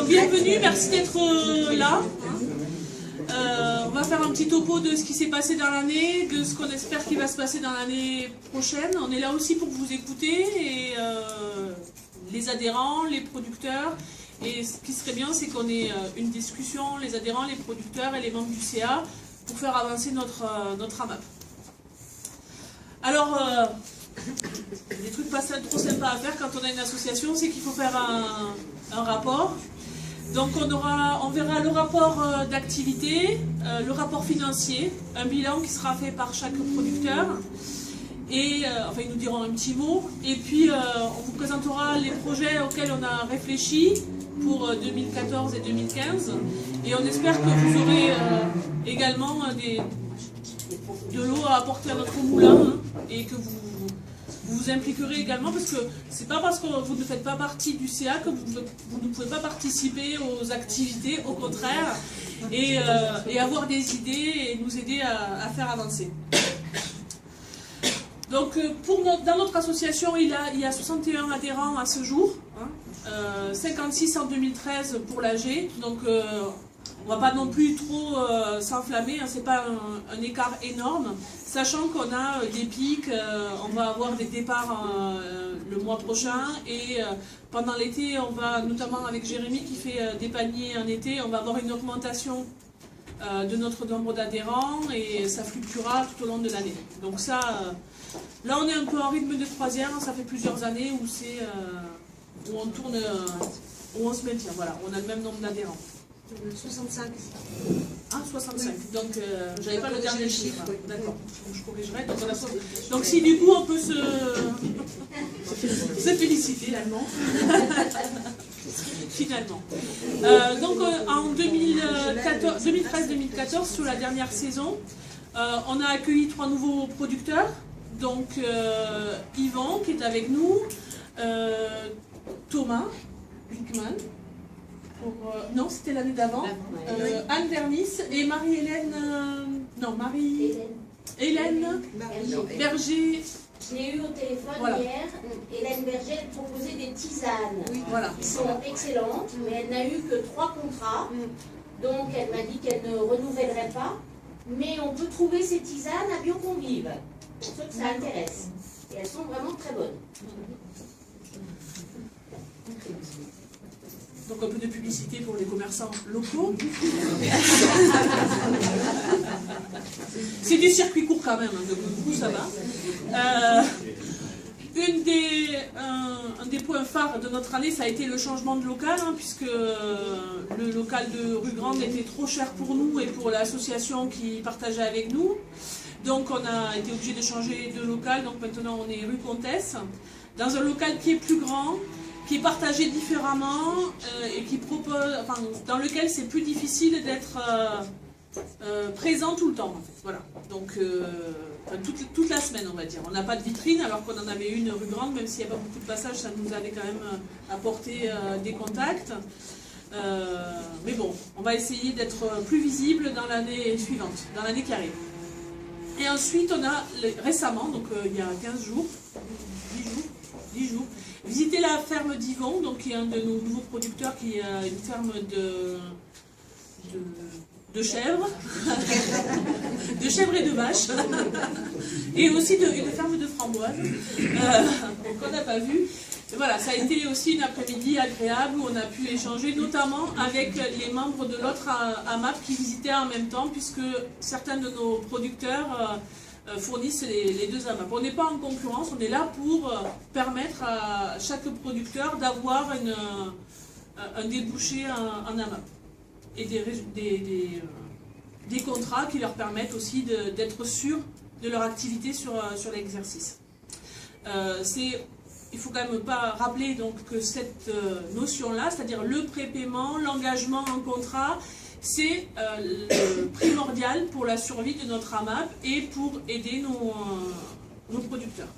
Donc bienvenue, merci d'être là. On va faire un petit topo de ce qui s'est passé dans l'année, de ce qu'on espère qu'il va se passer dans l'année prochaine. On est là aussi pour vous écouter, et les adhérents, les producteurs. Et ce qui serait bien, c'est qu'on ait une discussion, les adhérents, les producteurs et les membres du CA, pour faire avancer notre AMAP. Alors, des trucs pas trop sympas à faire quand on a une association, c'est qu'il faut faire un rapport. Donc on verra le rapport d'activité, le rapport financier, un bilan qui sera fait par chaque producteur. Et enfin, ils nous diront un petit mot. Et puis on vous présentera les projets auxquels on a réfléchi pour 2014 et 2015. Et on espère que vous aurez également de l'eau à apporter à notre moulin, hein, et que vous vous impliquerez également, parce que c'est pas parce que vous ne faites pas partie du CA que vous ne pouvez pas participer aux activités, au contraire, et avoir des idées et nous aider à faire avancer. Donc dans notre association, il y a 61 adhérents à ce jour, hein, 56 en 2013 pour l'AG, donc on ne va pas non plus trop s'enflammer, hein, c'est pas un écart énorme, sachant qu'on a des pics, on va avoir des départs le mois prochain, et pendant l'été, on va, notamment avec Jérémy qui fait des paniers en été, on va avoir une augmentation de notre nombre d'adhérents, et ça fluctuera tout au long de l'année. Donc ça, là on est un peu en rythme de croisière, hein, ça fait plusieurs années où on tourne, où on se maintient, voilà, on a le même nombre d'adhérents. 65. Ah, 65. Donc, j'avais pas le dernier chiffre. D'accord. Donc, je corrigerai. Donc, si du coup, on peut se féliciter, l'allemand. Finalement. Donc, en 2013-2014, sur la dernière saison, on a accueilli 3 nouveaux producteurs. Donc, Yvan, qui est avec nous, Thomas Wickman. Non, c'était l'année d'avant. Anne Vernis et Marie-Hélène. Hélène Berger. Je l'ai eu au téléphone hier. Hélène Berger, elle proposait des tisanes. Oui, voilà. Qui sont excellentes, mais elle n'a eu que 3 contrats. Donc elle m'a dit qu'elle ne renouvellerait pas. Mais on peut trouver ces tisanes à Bioconvive, pour ceux que ça intéresse. Et elles sont vraiment très bonnes. Donc un peu de publicité pour les commerçants locaux. C'est du circuit court quand même, hein, donc du coup ça va. Un des points phares de notre année, ça a été le changement de local, hein, puisque le local de rue Grande était trop cher pour nous et pour l'association qui partageait avec nous. Donc on a été obligé de changer de local, donc maintenant on est rue Comtesse, dans un local qui est plus grand, qui est partagé différemment, et qui propose, enfin, dans lequel c'est plus difficile d'être présent tout le temps, en fait. Voilà. Donc toute la semaine, on va dire. On n'a pas de vitrine, alors qu'on en avait une rue Grande, même s'il n'y a pas beaucoup de passages, ça nous avait quand même apporté des contacts. Mais bon, on va essayer d'être plus visible dans l'année suivante, dans l'année qui arrive. Et ensuite, on a récemment, donc il y a 15 jours, 10 jours, visiter la ferme d'Yvon, donc qui est un de nos nouveaux producteurs, qui est une ferme de chèvres, de chèvres et de vaches, et aussi une ferme de framboises, qu'on n'a pas vu. Et voilà, ça a été aussi une après-midi agréable où on a pu échanger, notamment avec les membres de l'autre AMAP qui visitaient en même temps, puisque certains de nos producteurs fournissent les deux AMAP. On n'est pas en concurrence, on est là pour permettre à chaque producteur d'avoir un débouché en AMAP. Et des contrats qui leur permettent aussi d'être sûrs de leur activité sur l'exercice. Il faut quand même pas rappeler donc que cette notion-là, c'est-à-dire le prépaiement, l'engagement en contrat, c'est primordial pour la survie de notre AMAP et pour aider nos producteurs.